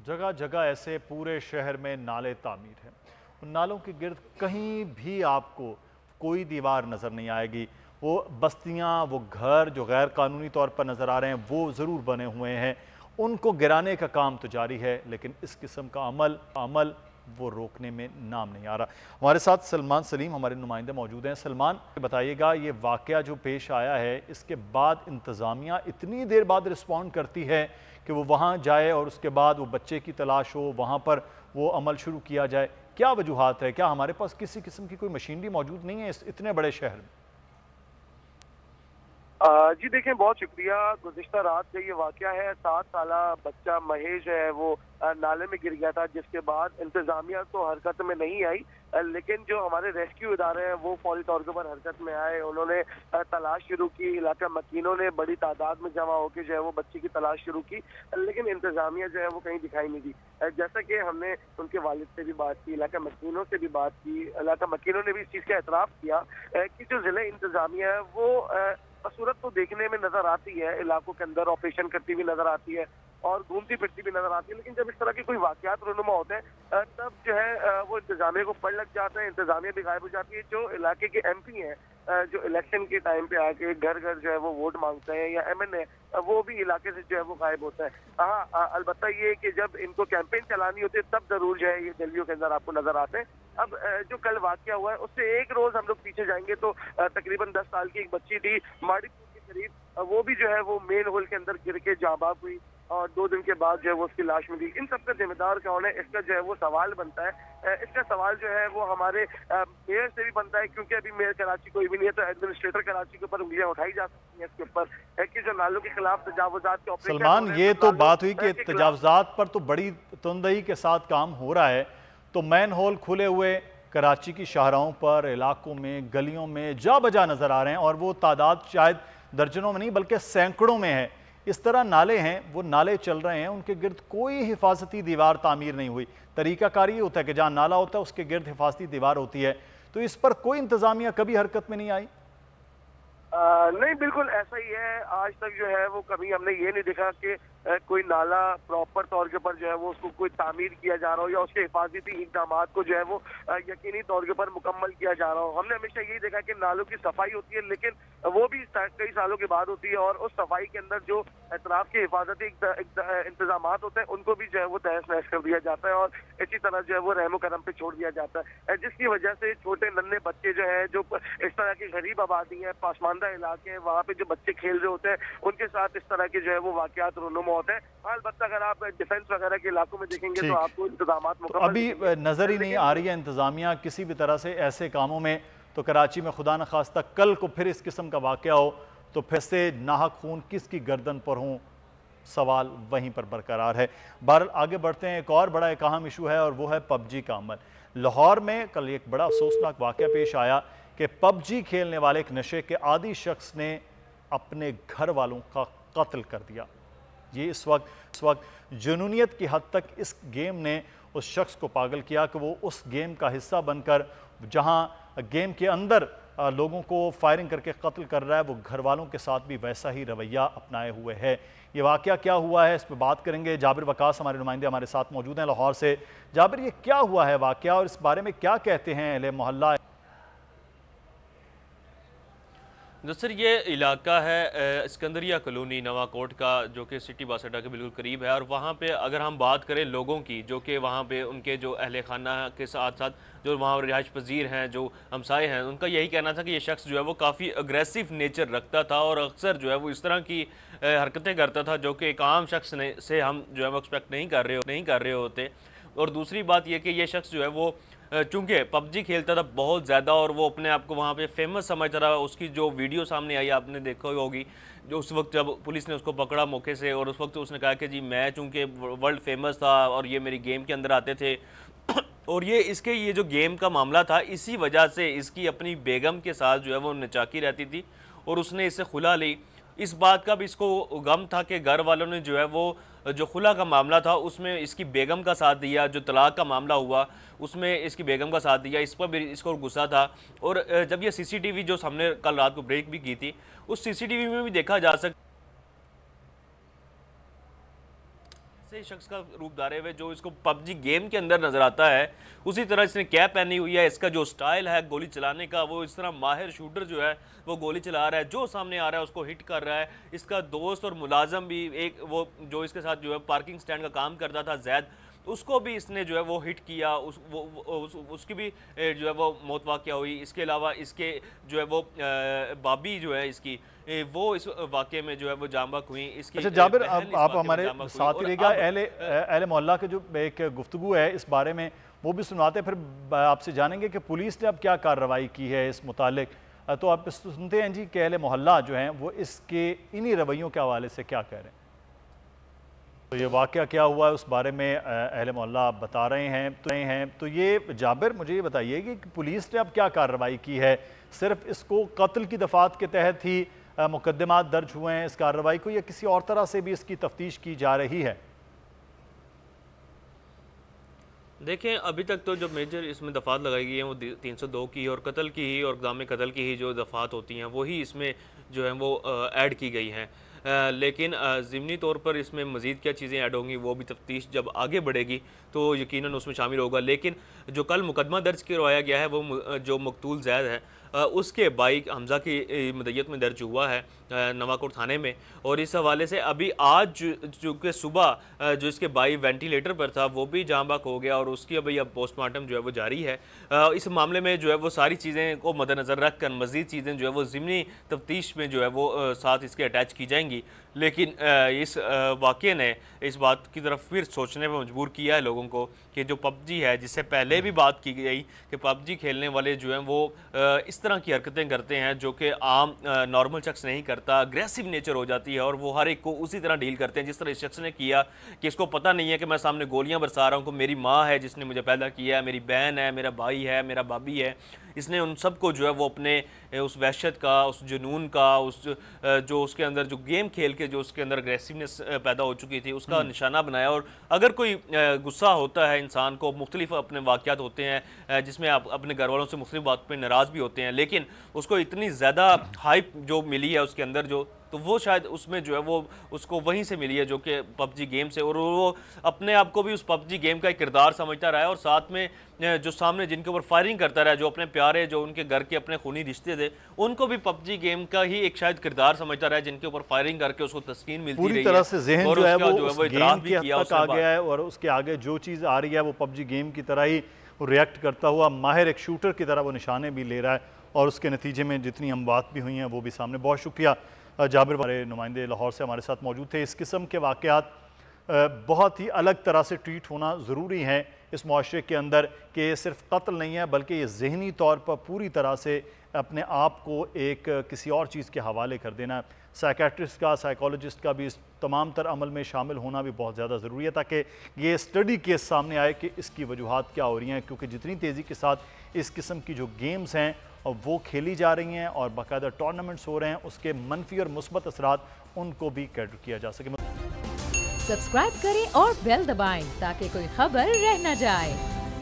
जगह जगह ऐसे पूरे शहर में नाले तामीर हैं। उन नालों के गिर्द कहीं भी आपको कोई दीवार नज़र नहीं आएगी। वो बस्तियां, वो घर जो गैर कानूनी तौर पर नज़र आ रहे हैं वो ज़रूर बने हुए हैं। उनको गिराने का काम तो जारी है, लेकिन इस किस्म का अमल वो रोकने में नाम नहीं आ रहा। हमारे साथ सलमान सलीम हमारे नुमाइंदे मौजूद हैं। सलमान, बताइएगा ये वाक़या जो पेश आया है, इसके बाद इंतज़ामिया इतनी देर बाद रिस्पॉन्ड करती है कि वो वहाँ जाए और उसके बाद वो बच्चे की तलाश हो, वहाँ पर वो अमल शुरू किया जाए। क्या वजूहात है? क्या हमारे पास किसी किस्म की कोई मशीनरी मौजूद नहीं है इस इतने बड़े शहर में? जी देखें, बहुत शुक्रिया। गुज़िश्ता रात का ये वाक़या है। 7 साला बच्चा महेश है, वो नाले में गिर गया था, जिसके बाद इंतज़ामिया तो हरकत में नहीं आई, लेकिन जो हमारे रेस्क्यू इदारे हैं वो फौरी तौर के ऊपर हरकत में आए। उन्होंने तलाश शुरू की। इलाका मकीनों ने बड़ी तादाद में जमा होकर जो है वो बच्चे की तलाश शुरू की, लेकिन इंतज़ामिया जो है वो कहीं दिखाई नहीं दी। जैसा कि हमने उनके वालिद से भी बात की, इलाका मकीनों से भी बात की, इलाका मकीनों ने भी इस चीज़ का एतराफ़ किया कि जो ज़िले इंतज़ामिया है वो सूरत तो देखने में नजर आती है, इलाकों के अंदर ऑपरेशन करती हुई नजर आती है और घूमती फिरती भी नजर आती है, लेकिन जब इस तरह के कोई वाकयात रूनुमा होते हैं तब जो है वो इंतजामिया को पड़ लग जाता है, इंतजामिया भी गायब हो जाती है। जो इलाके के MP हैं, जो इलेक्शन के टाइम पे आके घर घर जो है वो वोट मांगते हैं, या MNA, वो भी इलाके से जो है वो गायब होता है। हाँ, अलबत्ता ये कि जब इनको कैंपेन चलानी होती है तब जरूर जो है ये गलियों के अंदर आपको नजर आते हैं। अब जो कल वाकया हुआ है उससे एक रोज हम लोग पीछे जाएंगे तो तकरीबन 10 साल की एक बच्ची थी माड़ीपुर के करीब, वो भी जो है वो मेन होल के अंदर गिर के जाँ बाक हुई और 2 दिन के बाद जो है वो उसकी लाश मिली। इन सबका जिम्मेदार कौन है, इसका जो है वो सवाल बनता है। इसका सवाल जो है वो हमारे मेयर से भी बनता है, क्योंकि अभी मेयर कराची कोई भी नहीं है, तो एडमिनिस्ट्रेटर कराची के ऊपर उंगलियां उठाई जा सकती हैं इसके ऊपर कि जो नालों के खिलाफ तजावुजात के ऑपरेशन। सलमान, ये तो बात हुई कि तजावुजात पर तो बड़ी तुंदही के साथ काम हो रहा है, तो मैन होल खुले हुए कराची की शाहराहों पर, इलाकों में, गलियों में जा बजा नजर आ रहे हैं और वो तादाद शायद दर्जनों में नहीं बल्कि सैकड़ों में है। इस तरह नाले हैं, वो नाले चल रहे हैं, उनके गिर्द कोई हिफाजती दीवार तामीर नहीं हुई। तरीकाकारी होता है कि जहाँ नाला होता है उसके गिर्द हिफाजती दीवार होती है, तो इस पर कोई इंतजामिया कभी हरकत में नहीं आई? नहीं, बिल्कुल ऐसा ही है। आज तक जो है वो कभी हमने ये नहीं देखा कि कोई नाला प्रॉपर तौर के ऊपर जो है वो उसको कोई तामीर किया जा रहा हो या उसके हिफाजती इकदाम को जो है वो यकीनी तौर के ऊपर मुकम्मल किया जा रहा हो। हमने हमेशा यही देखा कि नालों की सफाई होती है, लेकिन वो भी कई सालों के बाद होती है और उस सफाई के अंदर जो एतराफ के हिफाजती इंतजाम होते हैं उनको भी जो है वो तहस नहस कर दिया जाता है और इसी तरह जो है वो रहमो करम पे छोड़ दिया जाता है, जिसकी वजह से छोटे नन्हे बच्चे जो है, जो इस तरह की गरीब आबादी है, पासमानदा इलाके हैं, वहाँ पे जो बच्चे खेल रहे होते हैं उनके साथ इस तरह के जो है वो वाकयात रूनुमा होते हैं। अलबत्ता अगर आप डिफेंस वगैरह के इलाकों में देखेंगे तो आपको इंतजाम तो अभी नजर ही नहीं आ रही है इंतजामिया किसी भी तरह से ऐसे कामों में, तो कराची में खुदा न खास्ता कल को फिर इस किस्म का वाकया हो तो फिर से नाहक खून किसकी गर्दन पर हो, सवाल वहीं पर बरकरार है। बहरहाल आगे बढ़ते हैं। एक और बड़ा एक अहम इशू है और वो है PUBG का अमल। लाहौर में कल एक बड़ा अफसोसनाक वाकया पेश आया कि PUBG खेलने वाले एक नशे के आदी शख्स ने अपने घर वालों का कत्ल कर दिया। ये इस वक्त जुनूनियत की हद तक इस गेम ने उस शख्स को पागल किया कि वो उस गेम का हिस्सा बनकर जहां गेम के अंदर लोगों को फायरिंग करके कत्ल कर रहा है, वो घर वालों के साथ भी वैसा ही रवैया अपनाए हुए है। ये वाकया क्या हुआ है, इस पर बात करेंगे। जाबिर वकास हमारे नुमाइंदे हमारे साथ मौजूद हैं लाहौर से। जाबिर, ये क्या हुआ है वाकया और इस बारे में क्या कहते हैं अहले मोहल्ला? जो सर ये इलाका है सिकंदरिया कॉलोनी नवाकोट का, जो कि सिटी बस अड्डा के बिल्कुल करीब है। और वहाँ पे अगर हम बात करें लोगों की, जो कि वहाँ पे उनके जो अहले खाना के साथ साथ जो वहाँ रिहाइश पजीर हैं, जो हमसाए हैं, उनका यही कहना था कि ये शख्स जो है वो काफ़ी अग्रेसिव नेचर रखता था और अक्सर जो है वो इस तरह की हरकतें करता था जो कि एक आम शख्स से हम जो है वो एक्सपेक्ट नहीं कर रहे होते। और दूसरी बात यह कि ये शख्स जो है वो चूँकि PUBG खेलता था बहुत ज़्यादा और वो अपने आप को वहाँ पे फेमस समझता रहा। उसकी जो वीडियो सामने आई आपने देखा होगी, जो उस वक्त जब पुलिस ने उसको पकड़ा मौके से, और उस वक्त उसने कहा कि जी मैं चूँकि वर्ल्ड फेमस था और ये मेरी गेम के अंदर आते थे और ये जो गेम का मामला था, इसी वजह से इसकी अपनी बेगम के साथ जो है वो नचाकी रहती थी और उसने इससे खुला ली। इस बात का भी इसको गम था कि घर वालों ने जो है वो जो खुला का मामला था उसमें इसकी बेगम का साथ दिया, जो तलाक का मामला हुआ उसमें इसकी बेगम का साथ दिया, इस पर भी इसको गुस्सा था। और जब ये CCTV जो हमने कल रात को ब्रेक भी की थी, उस CCTV में भी देखा जा सकता वैसे शख्स का रूप धारे हुए जो इसको पबजी गेम के अंदर नजर आता है, उसी तरह इसने कैप पहनी हुई है। इसका जो स्टाइल है गोली चलाने का, वो इस तरह माहिर शूटर जो है वो गोली चला रहा है, जो सामने आ रहा है उसको हिट कर रहा है। इसका दोस्त और मुलाजम भी एक वो जो इसके साथ जो है पार्किंग स्टैंड का काम करता था जैद, उसको भी इसने जो है वो हिट किया, उसकी भी जो है वो मौत वाक़या हुई। इसके अलावा इसके जो है वो बाबी जो है इसकी वो इस वाक़े में जो है वो जांबाक हुई। इसकी अच्छा जाबिर, आप हमारे साथ ही रहेगा, अहले मोहल्ला के जो एक गुफ्तगू है इस बारे में वो भी सुनाते हैं, फिर आपसे जानेंगे कि पुलिस ने अब क्या कार्रवाई की है इस मुतालिक। तो आप सुनते हैं जी कि अहले मोहल्ला जो हैं वो इसके इन्हीं रवैयों के हवाले से क्या कह रहे हैं। तो ये वाक़या क्या हुआ है उस बारे में अहले मोहल्ला बता रहे हैं। तो ये जाबिर मुझे ये बताइए कि पुलिस ने अब क्या कार्रवाई की है, सिर्फ इसको कत्ल की दफ़ात के तहत ही मुकदमात दर्ज हुए हैं इस कार्रवाई को, या किसी और तरह से भी इसकी तफ्तीश की जा रही है? देखें, अभी तक तो जो मेजर इसमें दफ़ात लगाई गई हैं वो 302 की और कत्ल की ही और इक़दाम कत्ल की ही जो दफ़ात होती हैं वही इसमें जो है वो ऐड की गई हैं। लेकिन ज़िमनी तौर पर इसमें मज़ीद क्या चीज़ें ऐड होंगी वो भी तफ्तीश जब आगे बढ़ेगी तो यकीनन उसमें शामिल होगा। लेकिन जो कल मुकदमा दर्ज करवाया गया है वो जो मकतूल जैद है उसके बाइक हमज़ा की मदयत में दर्ज हुआ है नवाकोट थाने में। और इस हवाले से अभी आज जो कि सुबह जो इसके भाई वेंटिलेटर पर था वो भी जाँ बाक हो गया और उसकी अभी अब पोस्टमार्टम जो है वो जारी है। इस मामले में जो है वो सारी चीज़ें को मद्देनज़र रख कर मज़ीद चीज़ें जो है वो ज़िमनी तफ्तीश में जो है वो साथ इसके अटैच की जाएंगी। लेकिन इस वाक़े ने इस बात की तरफ फिर सोचने पर मजबूर किया है लोगों को कि जो पबजी है, जिससे पहले भी बात की गई कि पबजी खेलने वाले जो हैं वो इस तरह की हरकतें करते हैं जो कि आम नॉर्मल शख्स नहीं करता, अग्रेसिव नेचर हो जाती है और वो हर एक को उसी तरह डील करते हैं जिस तरह इस शख्स ने किया कि इसको पता नहीं है कि मैं सामने गोलियां बरसा रहा हूँ, कि मेरी माँ है जिसने मुझे पैदा किया है, मेरी बहन है, मेरा भाई है, मेरा भाभी है। इसने उन सबको जो है वो अपने उस वहशत का, उस जुनून का, उस जो उसके अंदर जो गेम खेल के जो उसके अंदर अग्रेसिवनेस पैदा हो चुकी थी उसका निशाना बनाया। और अगर कोई गुस्सा होता है इंसान को, मुख्तलिफ अपने वाक़यात होते हैं जिसमें आप अपने घर वालों से मुख्तलिफ बात पर नाराज़ भी होते हैं, लेकिन उसको इतनी ज़्यादा हाइप जो मिली है उसके अंदर जो, तो वो शायद उसमें जो है वो उसको वहीं से मिली है जो कि पबजी गेम से। और वो अपने आप को भी उस पबजी गेम का एक किरदार समझता रहा है और साथ में जो सामने जिनके ऊपर फायरिंग करता रहा, जो अपने प्यारे, जो उनके घर के अपने खूनी रिश्ते थे, उनको भी पबजी गेम का ही एक शायद किरदार समझता रहा है जिनके ऊपर फायरिंग करके उसको तस्कीन मिलती रही है। पूरी तरह से ज़हन जो है वो गेम की हद तक आ गया है और उसके आगे जो चीज़ आ रही है वो पबजी गेम की तरह ही रिएक्ट करता हुआ माहिर एक शूटर की तरह वो निशाने भी ले रहा है और उसके नतीजे में जितनी हम बात भी हुई हैं वो भी सामने। बहुत शुक्रिया जाबिर, हमारे नुमाइंदे लाहौर से हमारे साथ मौजूद थे। इस किस्म के वाक़यात बहुत ही अलग तरह से ट्रीट होना ज़रूरी है इस मुआशरे के अंदर कि सिर्फ कत्ल नहीं है बल्कि ये ज़हनी तौर पर पूरी तरह से अपने आप को एक किसी और चीज़ के हवाले कर देना। साइकेट्रिस्ट का, साइकोलॉजिस्ट का भी इस तमाम तर अमल में शामिल होना भी बहुत ज़्यादा ज़रूरी है ताकि ये स्टडी केस सामने आए कि इसकी वजूहात क्या हो रही हैं, क्योंकि जितनी तेज़ी के साथ इस किस्म की जो गेम्स हैं और वो खेली जा रही हैं और बाकायदा टूर्नामेंट्स हो रहे हैं, उसके मनफी और मुस्बत असरात उनको भी कैटर किया जा सके। सब्सक्राइब करें और बेल दबाएं ताकि कोई खबर रह न जाए।